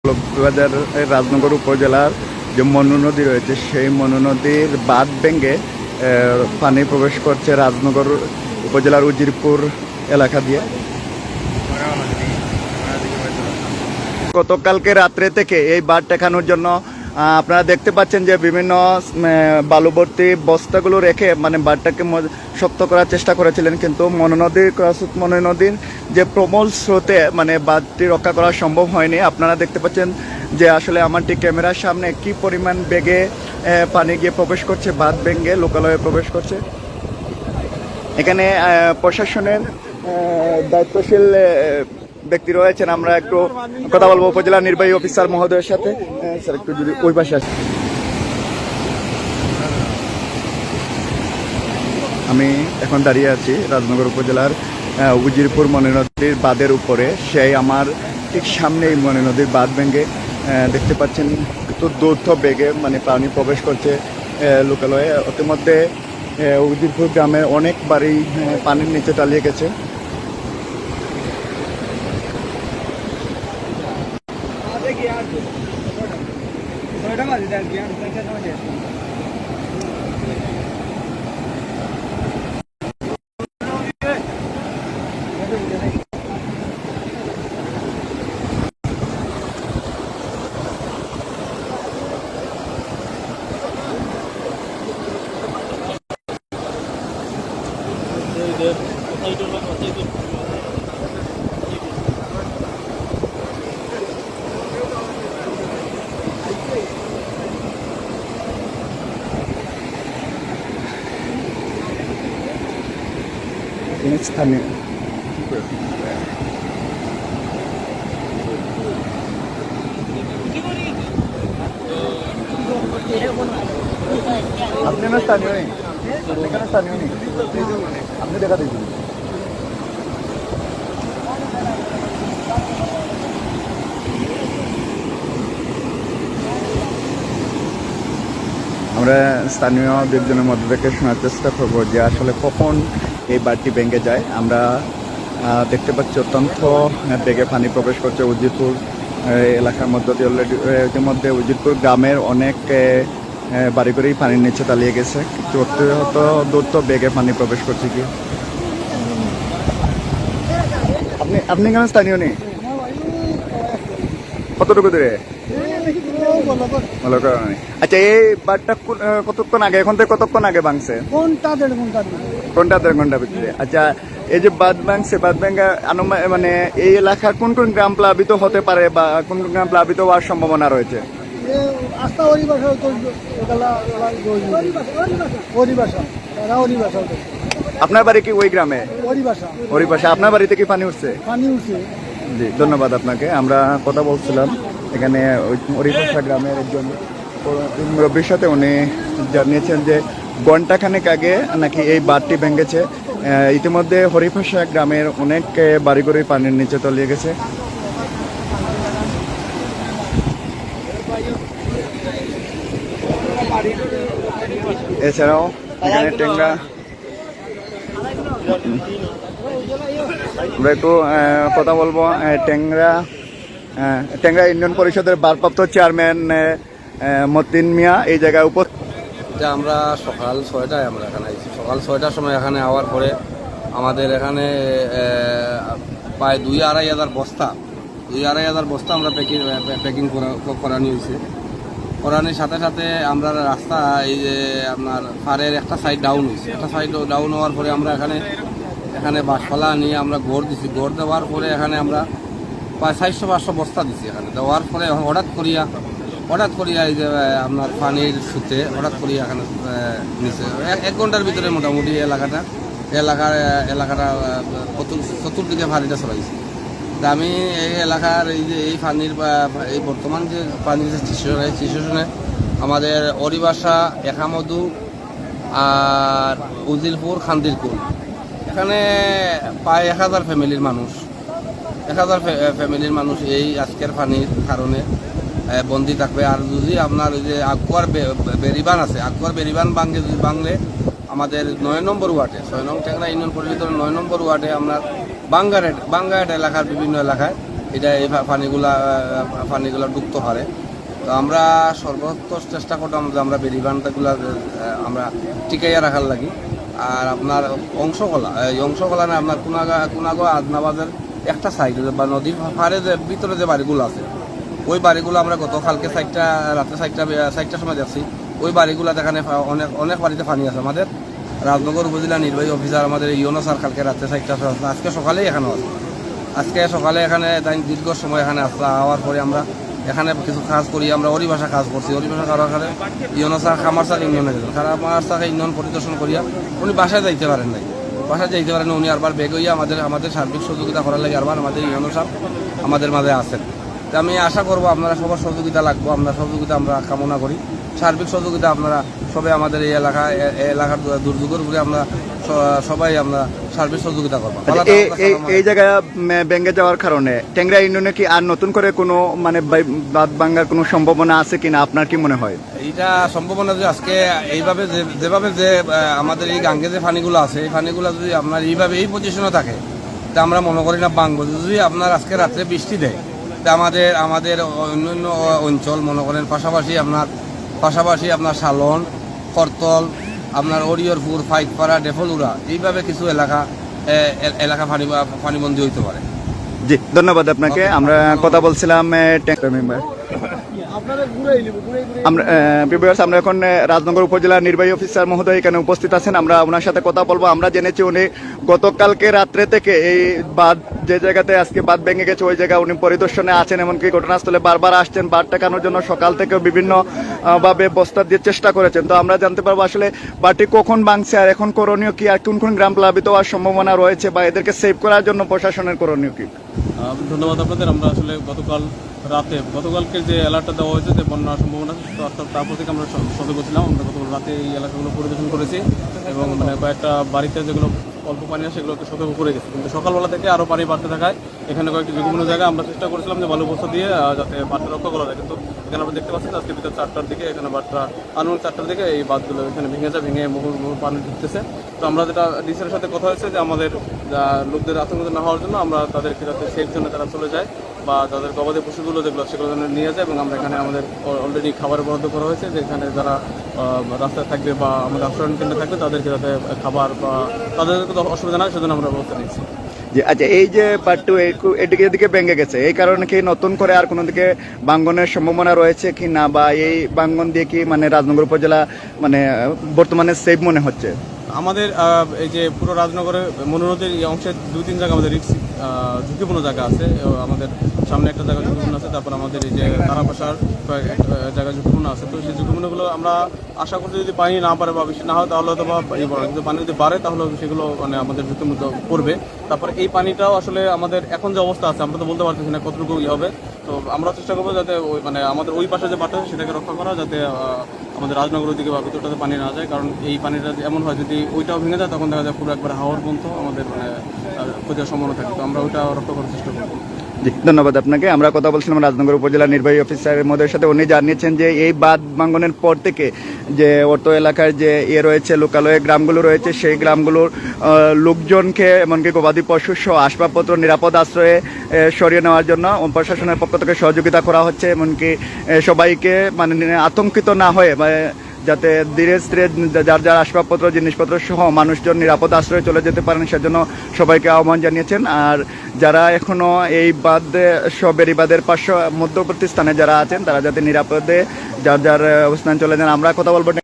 মৌলভীবাজার রাজনগর উপজেলার যে মনু নদী রয়েছে সেই মনু নদীর বাঁধ ভেঙে পানি প্রবেশ করছে রাজনগর উপজেলার উজিরপুর এলাকা দিয়ে। গতকালকে রাত্রে থেকে এই বাঁধ ঠেকানোর জন্য আপনারা দেখতে পাচ্ছেন যে বিভিন্ন বালুভর্তি বস্তাগুলো রেখে বাঁধটাকে শক্ত করার চেষ্টা করেছিলেন, কিন্তু মনু নদীর যে প্রবল স্রোতে বাঁধটি রক্ষা করা সম্ভব হয়নি। আপনারা দেখতে পাচ্ছেন যে আসলে আমার ঠিক ক্যামেরার সামনে কি পরিমাণ বেগে পানি গিয়ে প্রবেশ করছে, বাঁধ ভেঙে লোকালয়ে প্রবেশ করছে। এখানে প্রশাসনের দায়িত্বশীল ব্যক্তি রয়েছেন, আমরা একটু কথা বলবো উপজেলা নির্বাহী অফিসার মহোদয়ের সাথে। স্যার একটু যদি ওই পাশে আসেন। আমি এখন দাঁড়িয়ে আছি রাজনগর উপজেলার উজিরপুর মনু নদীর বাঁধের উপরে। সেই আমার ঠিক সামনে এই মনু নদীর বাঁধ ভেঙে দেখতে পাচ্ছেন একটু দ্রুত বেগে পানি প্রবেশ করছে লোকালয়ে। ইতিমধ্যে উজিরপুর গ্রামে অনেক বাড়ি পানির নিচে তলিয়ে গেছে। স্থানীয় আপনি না স্থানীয় নেই, এখানে স্থানীয় নেই, আপনি দেখা দিয়েছেন। আমরা স্থানীয় দুজনের মধ্যে থেকে শোনার চেষ্টা করবো যে আসলে কখন এই বাঁধটি ভেঙে যায়। আমরা দেখতে পাচ্ছি অত্যন্ত বেগে পানি প্রবেশ করছে উজিরপুর এলাকার মধ্য দিয়ে। অলরেডি ইতিমধ্যে উজিরপুর গ্রামের অনেক বাড়িঘরেই পানির নিচে তলিয়ে গেছে, কিন্তু অত্যন্ত দ্রুত বেগে পানি প্রবেশ করছে। কি আপনি কেন স্থানীয় নেই? কতটুকু দূরে? আচ্ছা, এই বাঁধটা কতক্ষণ আগে, এখন থেকে কতক্ষণ আগে ভাঙছে? ঘন্টা দেড় ঘন্টা ভিতরে। আচ্ছা, এই যে বাঁধ ভাঙছে, বাঁধ ভাঙা এই এলাকার কোন কোন গ্রাম প্লাবিত হতে পারে বা কোন কোন গ্রাম প্লাবিত হওয়ার সম্ভাবনা রয়েছে? আপনার বাড়ি কি ওই গ্রামে? হরিবাসা। আপনার বাড়িতে কি পানি উঠছে? জি, ধন্যবাদ আপনাকে। আমরা কথা বলছিলাম এখানে হরিবাসা গ্রামের একজন মুরব্বীর সাথে। উনি জানিয়েছেন যে ঘণ্টাখানেক আগে নাকি এই বাঁধটি ভেঙেছে। ইতিমধ্যে হরিবাসা গ্রামের অনেক বাড়িঘরে পানির নিচে তলিয়ে গেছে। এছাড়াও এখানে টেংরা, আমরা একটু কথা বলবো টেংরা ইউনিয়ন পরিষদের ভারপ্রাপ্ত চেয়ারম্যান মতিন মিয়া এই জায়গায় আমরা সকাল 6টায় আমরা এখানে আইছি। সকাল 6টার সময় এখানে আওয়ার পরে আমাদের এখানে প্রায় 2-2.5 হাজার বস্তা আমরা প্যাকিং করানি হয়েছে। করানির সাথে সাথে আমরা রাস্তা এই যে আপনার ফারের একটা সাইড ডাউন হয়েছে। একটা সাইড ডাউন হওয়ার পরে আমরা এখানে বাঁশপালা নিয়ে আমরা গড় দিছি। গড় দেওয়ার পরে এখানে আমরা প্রায় 400-500 বস্তা দিছি। এখানে দেওয়ার পরে হঠাৎ করিয়া এই যে আপনার পানির সুতে হঠাৎ করিয়া এখানে নিচে 1 ঘন্টার ভিতরে মোটামুটি এলাকাটা চতুর্দিকে পানিটা ছড়াইছে। তা আমি এই এলাকার এই পানির এই বর্তমান যে পানির যে সিচুয়েশনে আমাদের হরিবাসা, একামধু আর উজিরপুর, খান্দিরকুল এখানে প্রায় 1000 ফ্যামিলির মানুষ এই আজকের পানির কারণে বন্দি থাকবে। আর যদি আপনার ওই যে আকুয়ার বেরিবান আছে, আকুয়ার বেরিবান বাংলে আমাদের 9 নম্বর ওয়ার্ডে, 6 নং টেংরা ইউনিয়ন পরিষদের 9 নম্বর ওয়ার্ডে আপনার বাঙ্গারেট এলাকার বিভিন্ন এলাকায় এটা এই পানিগুলা ডুবতে পারে। তো আমরা সর্বোচ্চ চেষ্টা করতাম যে আমরা বেরিবানগুলা আমরা টিকাইয়া রাখার লাগি। আর আপনার এই অংশকলা না আপনার কুনাগা আদনাবাজের একটা সাইড বা নদীর পাড়ে যে ভিতরে যে বাড়িগুলো আছে, ওই বাড়িগুলো আমরা কালকে রাত্রে সাইডটার সময় যাচ্ছি। ওই বাড়িগুলো এখানে অনেক বাড়িতে পানি আছে। আমাদের রাজনগর উপজেলা নির্বাহী অফিসার আমাদের ইউনো স্যার কালকে রাত্রে সাইডটা আজকে সকালেই এখানে আছে। আজকে সকালে এখানে তাই দীর্ঘ সময় এখানে আওয়ার পরে আমরা এখানে কিছু কাজ করি, আমরা অরিভাষা কাজ করছি। অরিভাষা করার কারণে ইউনো স্যার খামারসার ইউনিয়নে গেছেন, খামারসার ইউনিয়ন পরিদর্শন করিয়া উনি বাসায় যাইতে পারেন নাই। বাসায় যাইতে পারেন উনি আরবার বেগ হইয়া আমাদের সার্বিক সহযোগিতা করার লাগে আরবার আমাদের ইউনো স্যার আমাদের মাঝে আছেন। তা আমি আশা করবো আপনারা সবার সহযোগিতা লাগবো, আপনার সহযোগিতা আমরা কামনা করি। সার্বিক সহযোগিতা আপনারা সবাই আমাদের এই এলাকার দুর্যোগের উপরে আমরা সবাই আমরা সার্বিক সহযোগিতা করবো। এই জায়গায় ভেঙে যাওয়ার কারণে ট্যাংরা ইউনিয়নে কি আর নতুন করে কোনো মানে বাঁধ ভাঙার কোনো সম্ভাবনা আছে কিনা আপনার কি মনে হয়? এইটা সম্ভাবনা যে আজকে এইভাবে যেভাবে যে আমাদের এই গাঙ্গে যে পানিগুলো আছে, এই পানিগুলো যদি আপনার এইভাবে এই পজিশনে থাকে, তা আমরা মনে করি না ভাঙবো। যদি আপনার আজকে রাত্রে বৃষ্টি দেয়, তা আমাদের অন্যান্য অঞ্চল মনে করেন পাশাপাশি আপনার সালন, করতল, আপনার অরিয়রপুর, ফাইকপাড়া, ডেফলুরা, এইভাবে কিছু এলাকা পানিবন্দী হইতে পারে। জি, ধন্যবাদ আপনাকে। আমরা কথা বলছিলাম মেম্বার। আমরা এখন রাজনগর উপজেলার নির্বাহী অফিসার মহোদয় এখানে উপস্থিত আছেন, আমরা ওনার সাথে কথা বলবো। আমরা জেনেছি উনি গতকালকে রাত্রে থেকে এই বাঁধ যে জায়গাতে আজকে বাঁধ ভেঙে গেছে ওই জায়গা উনি পরিদর্শনে আছেন, এমনকি ঘটনাস্থলে বারবার আসছেন। বাঁধ ঠেকানোর জন্য সকাল থেকে বিভিন্ন ভাবে বস্তা দিয়ে চেষ্টা করেছেন। তো আমরা জানতে পারবো আসলে বাঁধটি কখন ভাঙছে আর এখন করণীয় কি, আর কোন কোন গ্রাম প্লাবিত হওয়ার সম্ভাবনা রয়েছে বা এদেরকে সেভ করার জন্য প্রশাসনের করণীয় কি? ধন্যবাদ আপনাদের। আমরা আসলে গতকালকে যে অ্যালার্টটা দেওয়া হয়েছে যে বন্যার সম্ভাবনা, তারপর থেকে আমরা সতর্ক ছিলাম। আমরা গতকাল রাতে এই এলাকাগুলো পরিদর্শন করেছি এবং মানে কয়েকটা বাড়িতে যেগুলো অল্প পানি আছে সেগুলোকে সতর্ক করে গেছে। কিন্তু সকালবেলা থেকে আরও পানি বাড়তে থাকায় এখানে কয়েকটি ঝুঁকিপূর্ণ জায়গায় আমরা চেষ্টা করেছিলাম যে বালু বস্তা দিয়ে যাতে বাঁধটা রক্ষা করা যায়। কিন্তু এখানে আমরা দেখতে পাচ্ছি আজকে বিকেল 4টার দিকে এখানে বাঁধটা আনুমানিক 4টার দিকে এই বাঁধগুলো এখানে ভেঙে বহু পানি ঢুকতেছে। তো আমরা যেটা ডিসির সাথে কথা হয়েছে যে আমাদের লোকদের আতঙ্কিত না হওয়ার জন্য আমরা তাদেরকে যাতে সেফ জোনে তারা চলে যায় বা তাদের গবাদি পশুগুলো যেগুলো সেগুলো যেন নিয়ে যায়। এবং আমরা এখানে আমাদের অলরেডি খাবারের বরাদ্দ করা হয়েছে যে এখানে যারা রাস্তায় থাকবে বা আমাদের আশ্রয়ণ কেন্দ্রে থাকবে তাদেরকে যাতে খাবার বা তাদের অসুবিধা না হয় সেজন্য আমরা ব্যবস্থা নিচ্ছি। আচ্ছা, এই যে পার্টটু এদিকে ভেঙে গেছে, এই কারণে কি নতুন করে আর কোনো দিকে ভাঙ্গনের সম্ভাবনা রয়েছে কি না, বা এই ভাঙ্গন দিয়ে কি মানে রাজনগর উপজেলা মানে বর্তমানে সেফ মনে হচ্ছে? আমাদের এই যে পুরো রাজনগরে মনোনদীর এই অংশের 2-3 জায়গা আমাদের ঝুঁকিপূর্ণ জায়গা আছে। আমাদের সামনে একটা জায়গা ঝুঁকিপূর্ণ আছে, তারপর আমাদের এই যে তারাপাশার জায়গা ঝুঁকিপূর্ণ আছে। তো সেই ঝুঁকিপূর্ণগুলো আমরা আশা করছি যদি পানি না পারে বা বেশি না হয় তাহলে হয়তো বা কিন্তু পানি যদি বাড়ে তাহলে সেগুলো মানে আমাদের ঝুঁকির মধ্যে পড়বে। তারপর এই পানিটাও আসলে আমাদের এখন যে অবস্থা আছে আমরা তো বলতে পারতেছি না কতটুকু হবে। তো আমরা চেষ্টা করবো যাতে মানে আমাদের ওই পাশে যে বাটা সেটাকে রক্ষা করা, যাতে আমাদের রাজনগরের দিকে বা ভিতরটাতে পানি না যায়। কারণ এই পানিটা এমন হয় যদি ওইটাও ভেঙে যায় তখন দেখা যায় পুরো একবার হাওয়ার পর্যন্ত আমাদের মানে ক্ষতির সম্ভাবনা থাকে। তো আমরা ওইটা রক্ষা করার চেষ্টা করবো। জি, ধন্যবাদ আপনাকে। আমরা কথা বলছিলাম রাজনগর উপজেলা নির্বাহী অফিসারের মধ্যে সাথে। উনি জানিয়েছেন যে এই বাঁধ ভাঙ্গনের পর থেকে যে অর্থ এলাকার যে রয়েছে লোকালয়ে গ্রামগুলো রয়েছে সেই গ্রামগুলোর লোকজনকে এমনকি গবাদি পশু সহ আসবাবপত্র নিরাপদ আশ্রয়ে সরিয়ে নেওয়ার জন্য প্রশাসনের পক্ষ থেকে সহযোগিতা করা হচ্ছে। এমনকি সবাইকে মানে আতঙ্কিত না হয়ে যাতে ধীরে ধীরে যার আসবাবপত্র জিনিসপত্র সহ মানুষজন নিরাপদ আশ্রয়ে চলে যেতে পারেন সেজন্য সবাইকে আহ্বান জানিয়েছেন। আর যারা এখনো এই বাঁধে বেড়িবাঁধের পার্শ্ব মধ্যবর্তী স্থানে যারা আছেন তারা যাতে নিরাপদে যার অবস্থান চলে যান। আমরা কথা বলবো।